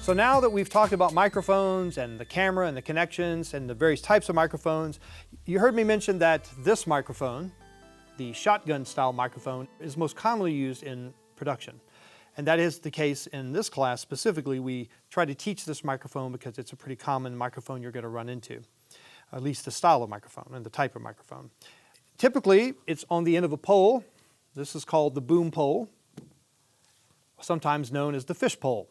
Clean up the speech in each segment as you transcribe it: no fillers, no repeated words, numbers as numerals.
So now that we've talked about microphones and the camera and the connections and the various types of microphones, you heard me mention that this microphone, the shotgun style microphone, is most commonly used in production. And that is the case in this class specifically. We try to teach this microphone because it's a pretty common microphone you're going to run into, at least the style of microphone and the type of microphone. Typically, it's on the end of a pole. This is called the boom pole, sometimes known as the fish pole.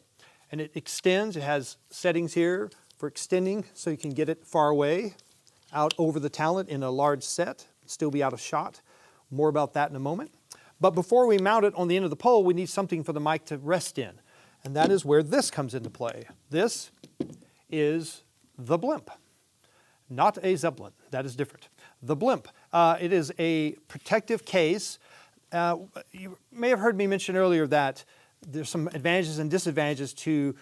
And it extends, it has settings here for extending so you can get it far away, out over the talent in a large set, still be out of shot. More about that in a moment. But before we mount it on the end of the pole, we need something for the mic to rest in. And that is where this comes into play. This is the Blimp. Not a Zeppelin, that is different. The Blimp. It is a protective case. You may have heard me mention earlier that there's some advantages and disadvantages to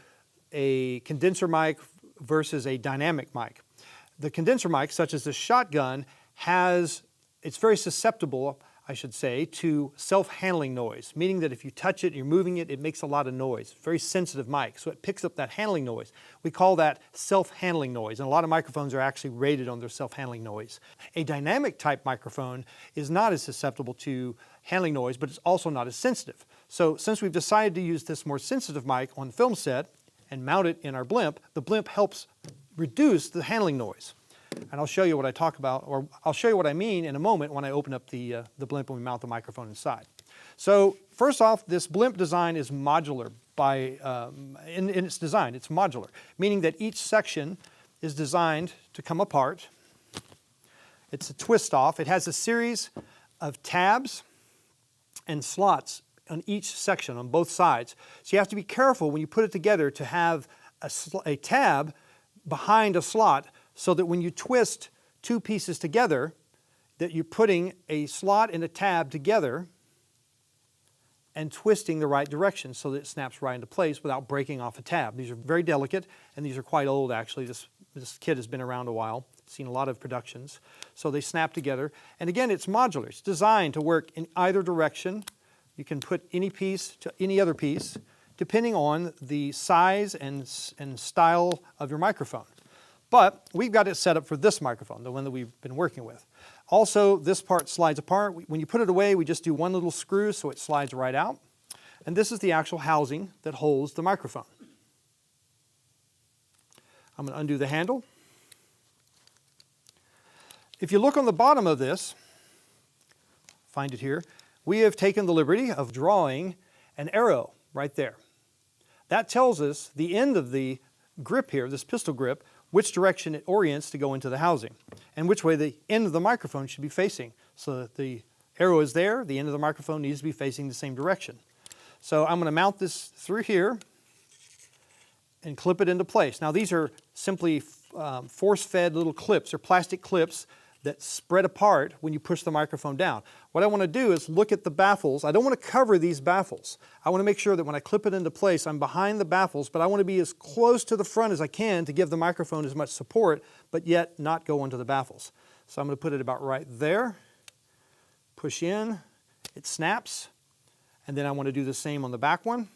a condenser mic versus a dynamic mic. The condenser mic, such as the shotgun, it's very susceptible, I should say, to self-handling noise, meaning that if you touch it, you're moving it, it makes a lot of noise. Very sensitive mic, so it picks up that handling noise. We call that self-handling noise, and a lot of microphones are actually rated on their self-handling noise. A dynamic type microphone is not as susceptible to handling noise, but it's also not as sensitive. So since we've decided to use this more sensitive mic on the film set and mount it in our Blimp, the Blimp helps reduce the handling noise. And I'll show you what I talk about, or I'll show you what I mean in a moment when I open up the Blimp and we mount the microphone inside. So first off, this Blimp design is modular in its design. It's modular, meaning that each section is designed to come apart. It's a twist off. It has a series of tabs and slots on each section on both sides. So you have to be careful when you put it together to have a tab behind a slot so that when you twist two pieces together, that you're putting a slot and a tab together and twisting the right direction so that it snaps right into place without breaking off a tab. These are very delicate, and these are quite old actually. This kit has been around a while, seen a lot of productions. So they snap together. And again, it's modular. It's designed to work in either direction. You can put any piece to any other piece depending on the size and style of your microphone. But we've got it set up for this microphone, the one that we've been working with. Also, this part slides apart. When you put it away, we just do one little screw so it slides right out. And this is the actual housing that holds the microphone. I'm going to undo the handle. If you look on the bottom of this, find it here, we have taken the liberty of drawing an arrow right there. That tells us the end of the grip here, this pistol grip, which direction it orients to go into the housing, and which way the end of the microphone should be facing. So that the arrow is there, the end of the microphone needs to be facing the same direction. So I'm going to mount this through here and clip it into place. Now these are simply force-fed little clips, or plastic clips that spread apart when you push the microphone down. What I want to do is look at the baffles. I don't want to cover these baffles. I want to make sure that when I clip it into place, I'm behind the baffles, but I want to be as close to the front as I can to give the microphone as much support, but yet not go onto the baffles. So I'm going to put it about right there, push in, it snaps, and then I want to do the same on the back one.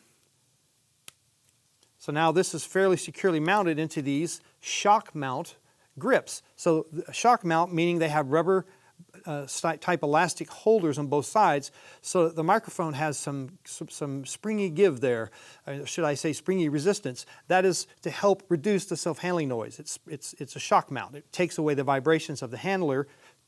So now this is fairly securely mounted into these shock mount grips. So a shock mount meaning they have rubber type elastic holders on both sides, so that the microphone has some springy give there, should I say springy resistance. That is to help reduce the self-handling noise. It's a shock mount. It takes away the vibrations of the handler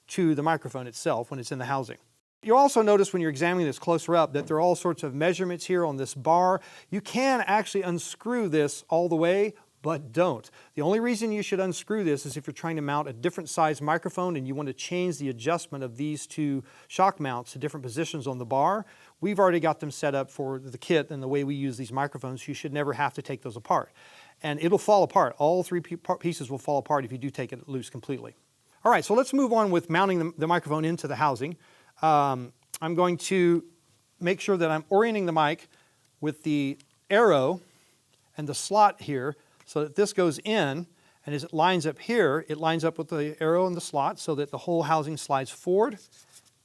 to the microphone itself when it's in the housing. You'll also notice when you're examining this closer up that there are all sorts of measurements here on this bar. You can actually unscrew this all the way, but don't. The only reason you should unscrew this is if you're trying to mount a different size microphone and you want to change the adjustment of these two shock mounts to different positions on the bar. We've already got them set up for the kit and the way we use these microphones. You should never have to take those apart. And it'll fall apart. All three pieces will fall apart if you do take it loose completely. All right, so let's move on with mounting the microphone into the housing. I'm going to make sure that I'm orienting the mic with the arrow and the slot here, so that this goes in, and as it lines up here, it lines up with the arrow and the slot so that the whole housing slides forward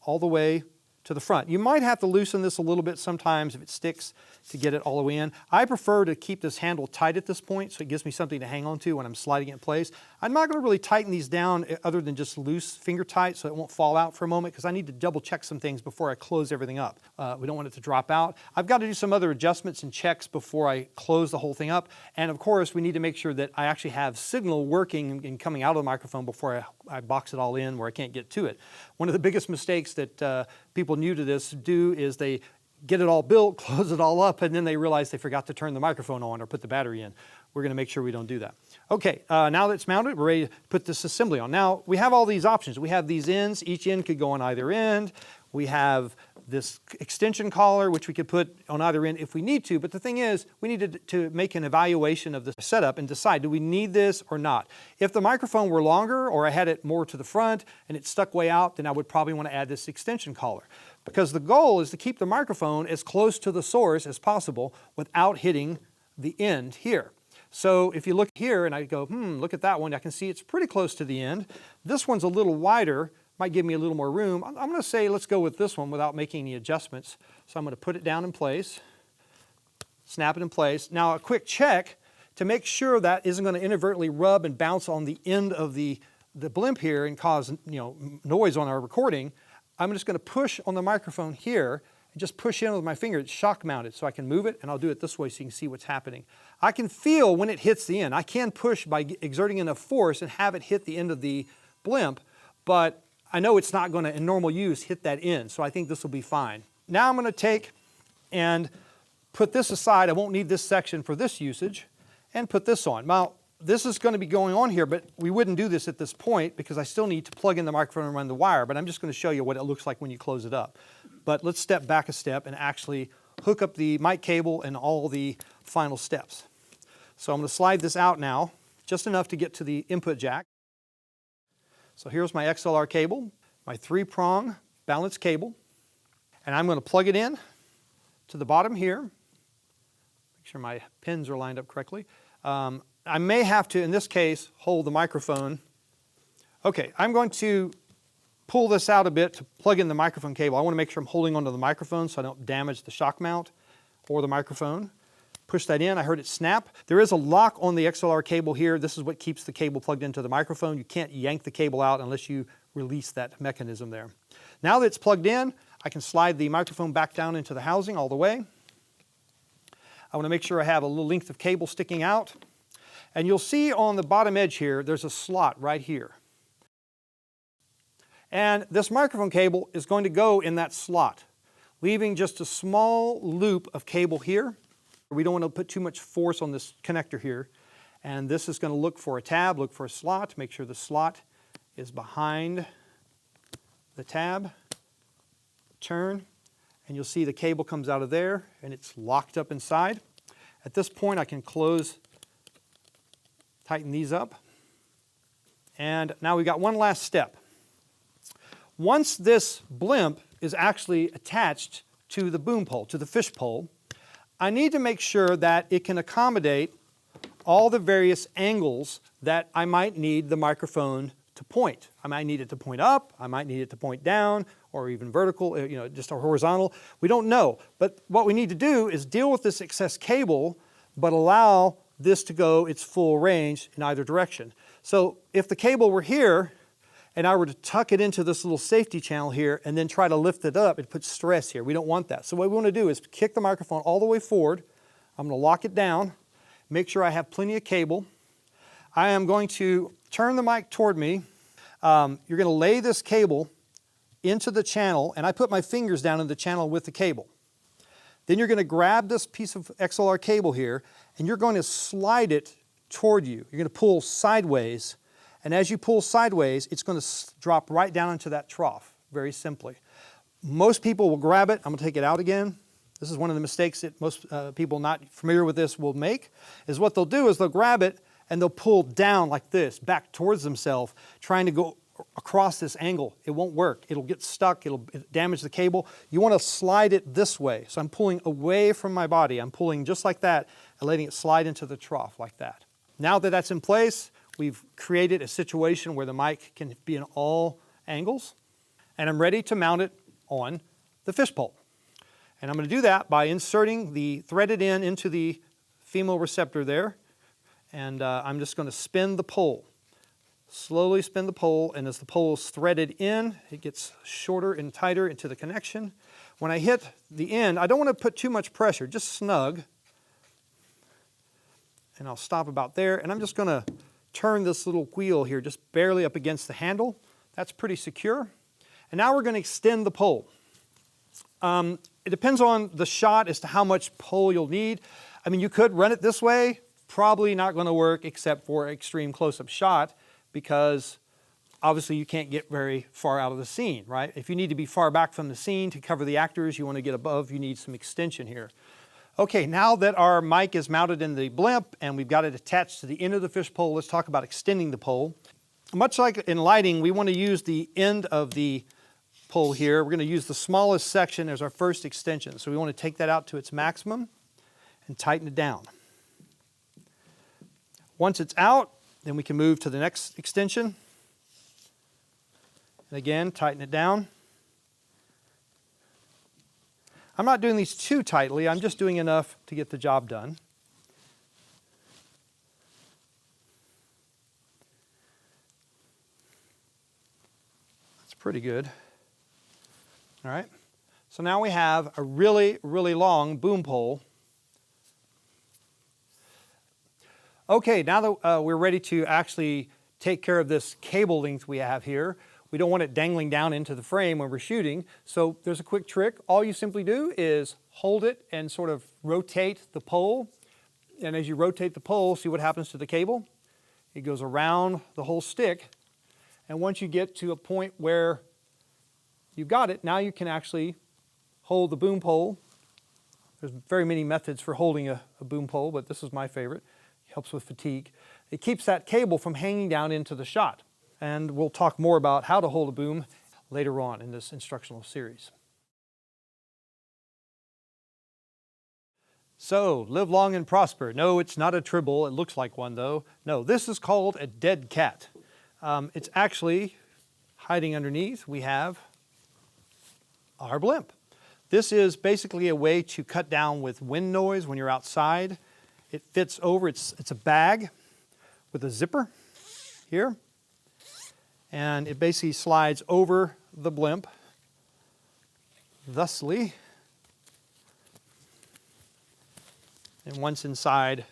all the way to to the front. You might have to loosen this a little bit sometimes if it sticks to get it all the way in. I prefer to keep this handle tight at this point so it gives me something to hang on to when I'm sliding it in place. I'm not going to really tighten these down other than just loose finger tight so it won't fall out for a moment because I need to double check some things before I close everything up. We don't want it to drop out. I've got to do some other adjustments and checks before I close the whole thing up. And of course, we need to make sure that I actually have signal working and coming out of the microphone before I box it all in where I can't get to it. One of the biggest mistakes that people new to this do is they get it all built, close it all up, and then they realize they forgot to turn the microphone on or put the battery in. We're going to make sure we don't do that. Okay, now that it's mounted, we're ready to put this assembly on. Now, we have all these options. We have these ends. Each end could go on either end. We have this extension collar, which we could put on either end if we need to. But the thing is, we needed to make an evaluation of the setup and decide, do we need this or not? If the microphone were longer or I had it more to the front and it stuck way out, then I would probably want to add this extension collar. Because the goal is to keep the microphone as close to the source as possible without hitting the end here. So if you look here and I go, look at that one, I can see it's pretty close to the end. This one's a little wider, might give me a little more room. I'm going to say let's go with this one without making any adjustments. So I'm going to put it down in place, snap it in place. Now a quick check to make sure that isn't going to inadvertently rub and bounce on the end of the blimp here and cause noise on our recording. I'm just going to push on the microphone here and just push in with my finger. It's shock mounted, so I can move it, and I'll do it this way so you can see what's happening. I can feel when it hits the end. I can push by exerting enough force and have it hit the end of the blimp, but I know it's not going to, in normal use, hit that end, so I think this will be fine. Now I'm going to take and put this aside. I won't need this section for this usage, and put this on. Now, this is going to be going on here, but we wouldn't do this at this point because I still need to plug in the microphone and run the wire, but I'm just going to show you what it looks like when you close it up. But let's step back a step and actually hook up the mic cable and all the final steps. So I'm going to slide this out now, just enough to get to the input jack. So here's my XLR cable, my 3-prong balance cable, and I'm going to plug it in to the bottom here. Make sure my pins are lined up correctly. I may have to, in this case, hold the microphone. Okay, I'm going to pull this out a bit to plug in the microphone cable. I want to make sure I'm holding onto the microphone so I don't damage the shock mount or the microphone. Push that in. I heard it snap. There is a lock on the XLR cable here. This is what keeps the cable plugged into the microphone. You can't yank the cable out unless you release that mechanism there. Now that it's plugged in, I can slide the microphone back down into the housing all the way. I want to make sure I have a little length of cable sticking out. And you'll see on the bottom edge here, there's a slot right here. And this microphone cable is going to go in that slot, leaving just a small loop of cable here. We don't want to put too much force on this connector here. And this is going to look for a tab, look for a slot, make sure the slot is behind the tab. Turn, and you'll see the cable comes out of there, and it's locked up inside. At this point, I can tighten these up. And now we've got one last step. Once this blimp is actually attached to the boom pole, to the fish pole, I need to make sure that it can accommodate all the various angles that I might need the microphone to point. I might need it to point up, I might need it to point down, or even vertical, just a horizontal. We don't know. But what we need to do is deal with this excess cable, but allow this to go its full range in either direction. So if the cable were here, and I were to tuck it into this little safety channel here and then try to lift it up, it puts stress here. We don't want that. So what we want to do is kick the microphone all the way forward. I'm going to lock it down, make sure I have plenty of cable. I am going to turn the mic toward me. You're going to lay this cable into the channel, and I put my fingers down in the channel with the cable. Then you're going to grab this piece of XLR cable here, and you're going to slide it toward you. You're going to pull sideways. And as you pull sideways, it's going to drop right down into that trough, very simply. Most people will grab it. I'm going to take it out again. This is one of the mistakes that most people not familiar with this will make, is what they'll do is they'll grab it and they'll pull down like this, back towards themselves, trying to go across this angle. It won't work. It'll get stuck. It'll damage the cable. You want to slide it this way. So I'm pulling away from my body. I'm pulling just like that and letting it slide into the trough like that. Now that that's in place, we've created a situation where the mic can be in all angles, and I'm ready to mount it on the the fishpole. And I'm going to do that by inserting the threaded end into the female receptor there. And I'm just going to spin the pole. Slowly spin the pole, and as the pole is threaded in, it gets shorter and tighter into the connection. When I hit the end, I don't want to put too much pressure, just snug. And I'll stop about there, and I'm just going to turn this little wheel here just barely up against the handle. That's pretty secure. And now we're going to extend the pole. It depends on the shot as to how much pole you'll need. I mean, you could run it this way. Probably not going to work except for extreme close-up shot, because obviously you can't get very far out of the scene, right? If you need to be far back from the scene to cover the actors, you want to get above, you need some extension here. Okay, now that our mic is mounted in the blimp and we've got it attached to the end of the fish pole, let's talk about extending the pole. Much like in lighting, we want to use the end of the pole here. We're going to use the smallest section as our first extension. So we want to take that out to its maximum and tighten it down. Once it's out, then we can move to the next extension. And again, tighten it down. I'm not doing these too tightly, I'm just doing enough to get the job done. That's pretty good. All right, so now we have a really, really long boom pole. Okay, now that we're ready to actually take care of this cable length we have here, we don't want it dangling down into the frame when we're shooting, so there's a quick trick. All you simply do is hold it and sort of rotate the pole, and as you rotate the pole, see what happens to the cable? It goes around the whole stick, and once you get to a point where you've got it, now you can actually hold the boom pole. There's very many methods for holding a boom pole, but this is my favorite. Helps with fatigue. It keeps that cable from hanging down into the shot. And we'll talk more about how to hold a boom later on in this instructional series. So, live long and prosper. No, it's not a tribble. It looks like one though. No, this is called a dead cat. It's actually hiding underneath. We have our blimp. This is basically a way to cut down with wind noise when you're outside. It fits over, it's a bag with a zipper here, and it basically slides over the blimp, thusly, and once inside,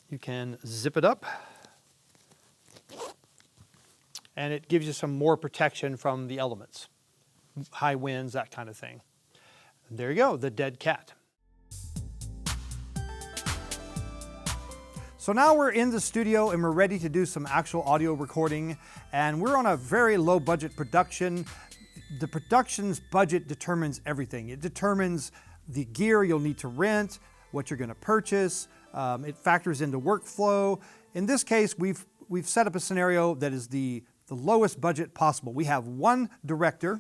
you can zip it up, and it gives you some more protection from the elements, high winds, that kind of thing. And there you go, the dead cat. So now we're in the studio and we're ready to do some actual audio recording, and we're on a very low budget production. The production's budget determines everything. It determines the gear you'll need to rent, what you're going to purchase. It factors into workflow. In this case, we've set up a scenario that is the lowest budget possible. We have one director.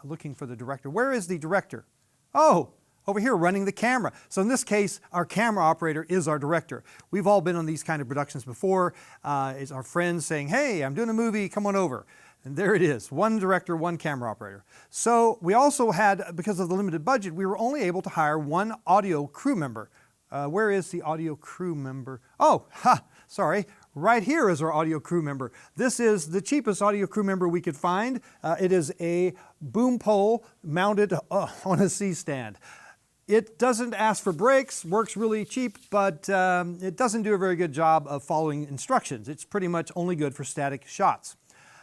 Looking for the director. Where is the director? Oh, over here running the camera. So in this case, our camera operator is our director. We've all been on these kind of productions before. It's our friends saying, hey, I'm doing a movie, come on over. And there it is, one director, one camera operator. So we also had, because of the limited budget, we were only able to hire one audio crew member. Where is the audio crew member? Oh, sorry. Right here is our audio crew member. This is the cheapest audio crew member we could find. It is a boom pole mounted on a C-stand. It doesn't ask for brakes, works really cheap, but it doesn't do a very good job of following instructions. It's pretty much only good for static shots.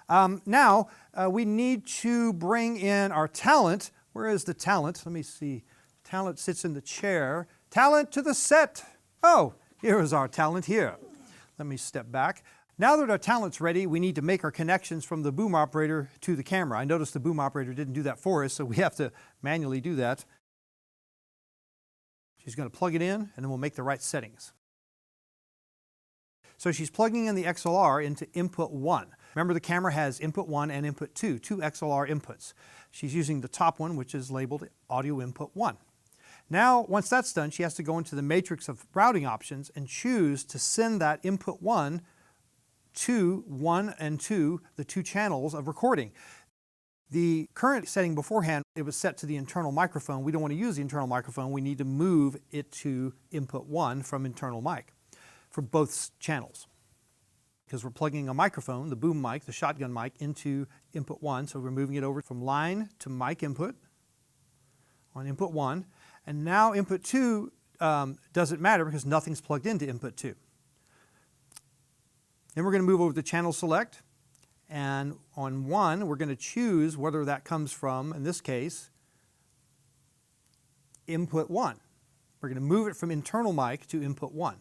Now, we need to bring in our talent. Where is the talent? Let me see. Talent sits in the chair. Talent to the set. Oh, here is our talent here. Let me step back. Now that our talent's ready, we need to make our connections from the boom operator to the camera. I noticed the boom operator didn't do that for us, so we have to manually do that. She's going to plug it in, and then we'll make the right settings. So she's plugging in the XLR into input 1. Remember, the camera has input 1 and input 2, two XLR inputs. She's using the top one, which is labeled audio input 1. Now, once that's done, she has to go into the matrix of routing options and choose to send that input 1 to 1 and 2, the two channels of recording. The current setting beforehand, it was set to the internal microphone. We don't want to use the internal microphone. We need to move it to input 1 from internal mic for both channels. Because we're plugging a microphone, the boom mic, the shotgun mic, into input 1. So we're moving it over from line to mic input on input 1. And now input 2 doesn't matter because nothing's plugged into input 2. Then we're going to move over to channel select. And on 1, we're going to choose whether that comes from, in this case, input 1. We're going to move it from internal mic to input 1.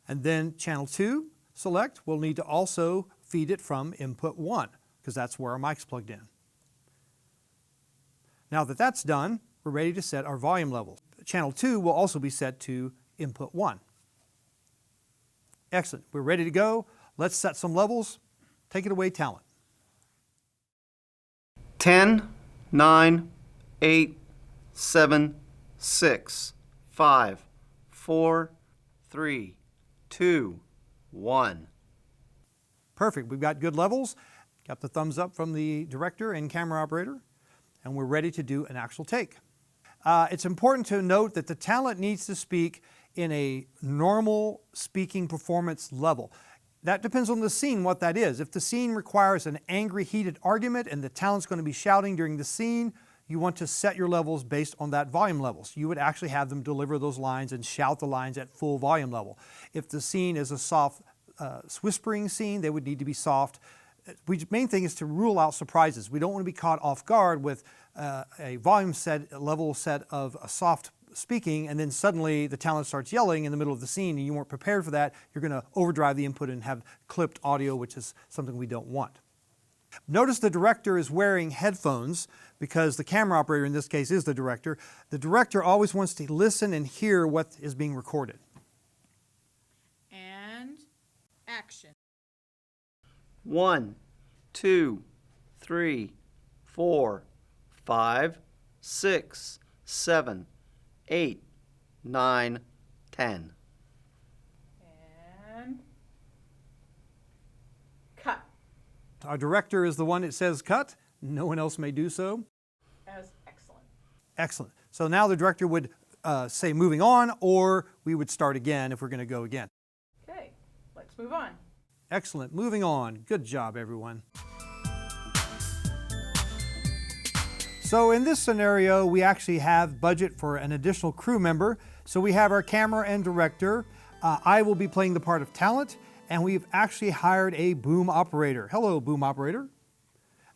And then channel 2 select, we'll need to also feed it from input 1 because that's where our mic's plugged in. Now that that's done, we're ready to set our volume levels. Channel 2 will also be set to input 1. Excellent. We're ready to go. Let's set some levels. Take it away, talent. 10, 9, 8, 7, 6, 5, 4, 3, 2, 1. Perfect. We've got good levels. Got the thumbs up from the director and camera operator. And we're ready to do an actual take. It's important to note that the talent needs to speak in a normal speaking performance level. That depends on the scene, what that is. If the scene requires an angry, heated argument and the talent's going to be shouting during the scene, you want to set your levels based on that volume levels. You would actually have them deliver those lines and shout the lines at full volume level. If the scene is a soft whispering scene, they would need to be soft. The main thing is to rule out surprises. We don't want to be caught off guard with a volume set, a level set of a soft speaking, and then suddenly the talent starts yelling in the middle of the scene and you weren't prepared for that. You're going to overdrive the input and have clipped audio, which is something we don't want. Notice the director is wearing headphones because the camera operator in this case is the director. The director always wants to listen and hear what is being recorded. And action. 1, 2, 3, 4, 5, 6, 7, 8, 9, 10. And cut. Our director is the one that says cut. No one else may do so. As excellent. Excellent. So now the director would say moving on, or we would start again if we're going to go again. Okay, let's move on. Excellent. Moving on. Good job, everyone. So in this scenario, we actually have budget for an additional crew member. So we have our camera and director. I will be playing the part of talent, and we've actually hired a boom operator. Hello, boom operator.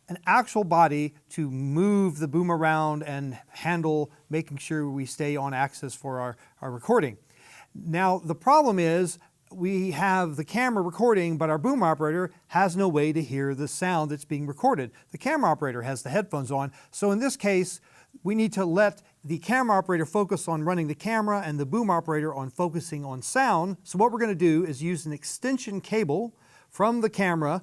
An actual body to move the boom around and handle making sure we stay on axis for our recording. Now, the problem is we have the camera recording, but our boom operator has no way to hear the sound that's being recorded. The camera operator has the headphones on. So in this case, we need to let the camera operator focus on running the camera and the boom operator on focusing on sound. So what we're going to do is use an extension cable from the camera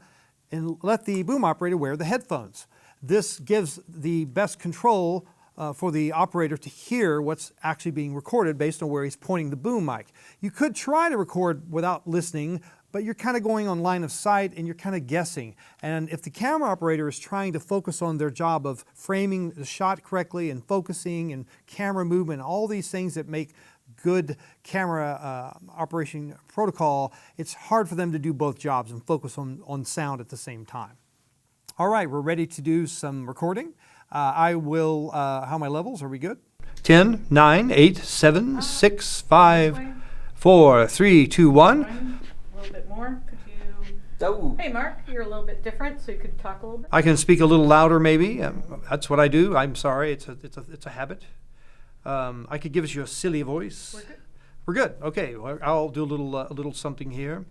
and let the boom operator wear the headphones. This gives the best control for the operator to hear what's actually being recorded based on where he's pointing the boom mic. You could try to record without listening, but you're kind of going on line of sight and you're kind of guessing. And if the camera operator is trying to focus on their job of framing the shot correctly and focusing and camera movement, all these things that make good camera operation protocol, it's hard for them to do both jobs and focus on sound at the same time. All right, we're ready to do some recording. I will, how are my levels? Are we good? 10, 9, 8, 7, 6, 5, 4, 3, 2, 1. A little bit more. Could you? Oh. Hey, Mark, you're a little bit different, so you could talk a little bit. I can speak a little louder, maybe. That's what I do. I'm sorry. It's a habit. I could give you a silly voice. We're good. We're good. Okay. Well, I'll do a little something here.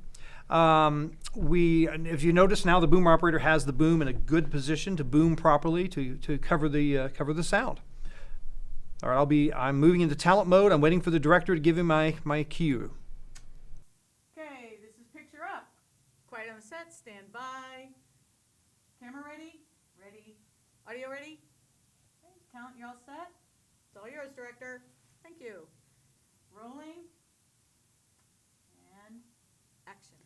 If you notice now, the boom operator has the boom in a good position to boom properly to cover the sound. All right, I'm moving into talent mode. I'm waiting for the director to give him my cue. Okay, this is picture up. Quiet on the set. Stand by. Camera ready? Ready. Audio ready? Okay, talent, you're all set? It's all yours, director. Thank you. Rolling. And action.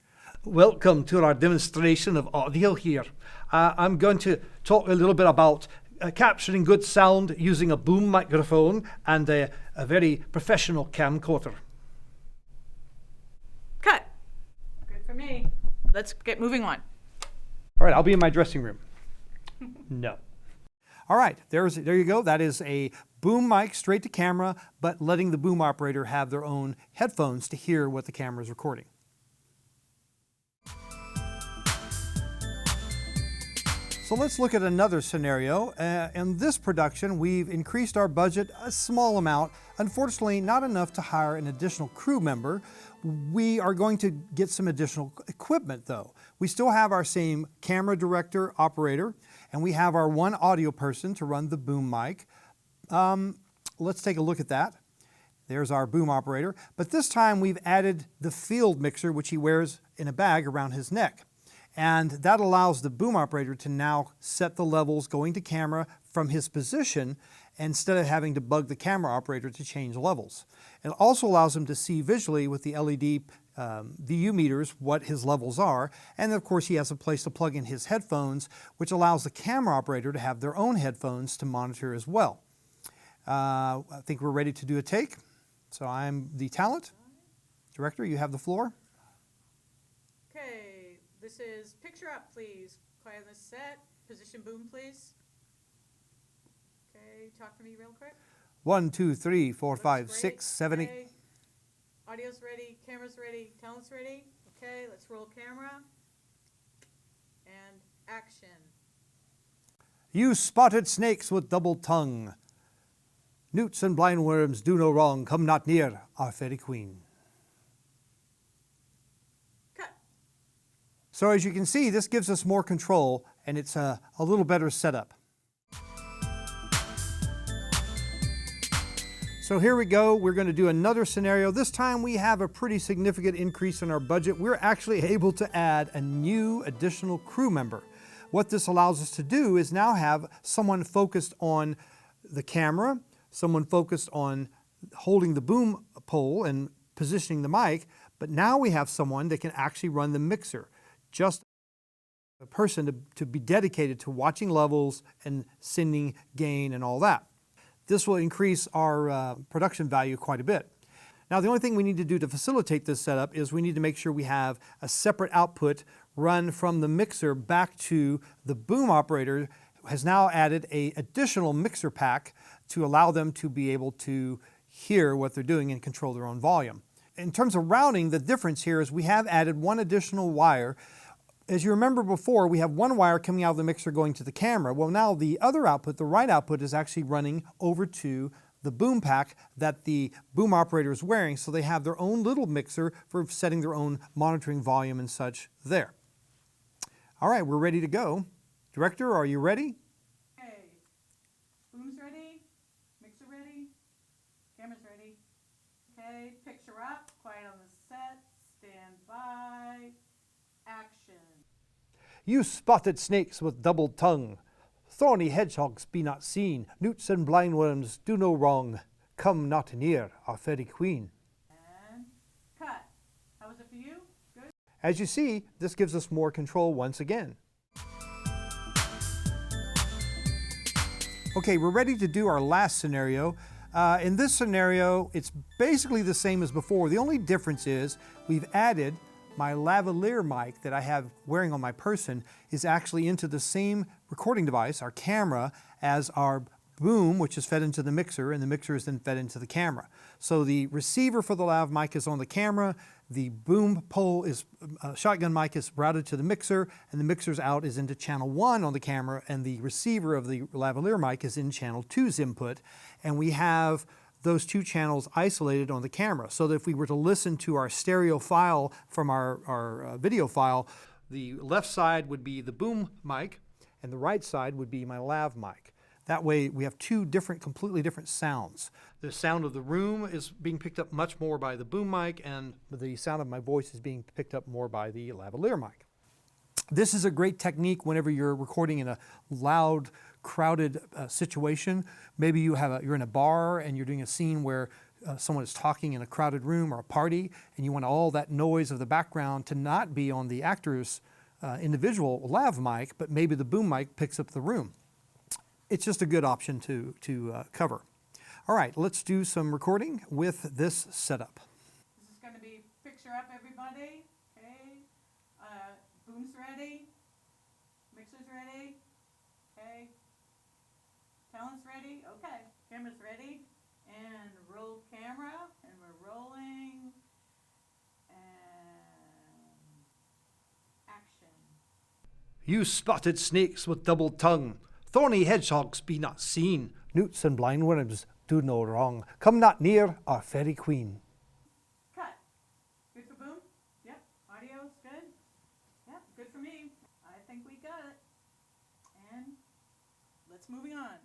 Welcome to our demonstration of audio here. I'm going to talk a little bit about capturing good sound using a boom microphone and a very professional camcorder. Cut. Good for me. Let's get moving on. All right, I'll be in my dressing room. No. All right, there you go. That is a boom mic straight to camera, but letting the boom operator have their own headphones to hear what the camera is recording. So let's look at another scenario. In this production, we've increased our budget a small amount. Unfortunately, not enough to hire an additional crew member. We are going to get some additional equipment though. We still have our same camera director, operator, and we have our one audio person to run the boom mic. Let's take a look at that. There's our boom operator. But this time we've added the field mixer, which he wears in a bag around his neck. And that allows the boom operator to now set the levels going to camera from his position instead of having to bug the camera operator to change levels. It also allows him to see visually with the LED VU meters what his levels are. And of course he has a place to plug in his headphones, which allows the camera operator to have their own headphones to monitor as well. I think we're ready to do a take. So I'm the talent director. You have the floor. Okay, this is picture up, please. Quiet on the set. Position boom, please. Okay, talk to me real quick. 1, 2, 3, 4, Looks 5, great. 6, 7, 8. Okay. Audio's ready, camera's ready, talent's ready. Okay, let's roll camera. And action. You spotted snakes with double tongue. Newts and blindworms do no wrong. Come not near our fairy queen. Cut. So as you can see, this gives us more control and it's a little better setup. So here we go. We're going to do another scenario. This time we have a pretty significant increase in our budget. We're actually able to add a new additional crew member. What this allows us to do is now have someone focused on the camera, someone focused on holding the boom pole and positioning the mic, but now we have someone that can actually run the mixer. Just a person to be dedicated to watching levels and sending gain and all that. This will increase our production value quite a bit. Now the only thing we need to do to facilitate this setup is we need to make sure we have a separate output run from the mixer back to the boom operator, who has now added an additional mixer pack to allow them to be able to hear what they're doing and control their own volume. In terms of routing, the difference here is we have added one additional wire. As you remember before, we have one wire coming out of the mixer going to the camera. Well, now the other output, the right output, is actually running over to the boom pack that the boom operator is wearing, so they have their own little mixer for setting their own monitoring volume and such there. All right, we're ready to go. Director, are you ready? Okay. Boom's ready. Mixer ready. Camera's ready. Okay, picture up. Quiet on the set. Stand by. Action. You spotted snakes with double tongue. Thorny hedgehogs be not seen. Newts and blindworms do no wrong. Come not near our fairy queen. And cut. How was it for you? Good? As you see, this gives us more control once again. Okay, we're ready to do our last scenario. In this scenario, it's basically the same as before. The only difference is we've added my lavalier mic that I have wearing on my person is actually into the same recording device, our camera, as our boom, which is fed into the mixer, and the mixer is then fed into the camera. So the receiver for the lav mic is on the camera, the boom pole is, shotgun mic is routed to the mixer, and the mixer's out is into channel 1 on the camera, and the receiver of the lavalier mic is in channel 2's input, and we have those two channels isolated on the camera, so that if we were to listen to our stereo file from our video file, the left side would be the boom mic and the right side would be my lav mic. That way we have two completely different sounds. The sound of the room is being picked up much more by the boom mic, and the sound of my voice is being picked up more by the lavalier mic. This is a great technique whenever you're recording in a loud, crowded situation. Maybe you're in a bar and you're doing a scene where someone is talking in a crowded room or a party, and you want all that noise of the background to not be on the actor's individual lav mic, but maybe the boom mic picks up the room. It's just a good option to cover. All right, let's do some recording with this setup. This is going to be picture up, everybody. Okay. Boom's ready. Mixer's ready. Okay. Talent's ready. Okay. Camera's ready. And roll camera. And we're rolling. And action. You spotted snakes with double tongue, thorny hedgehogs be not seen, newts and blind worms do no wrong, come not near our fairy queen. Cut. Good for Boom? Yep. Audio's good? Yep. Good for me. I think we got it. And let's moving on.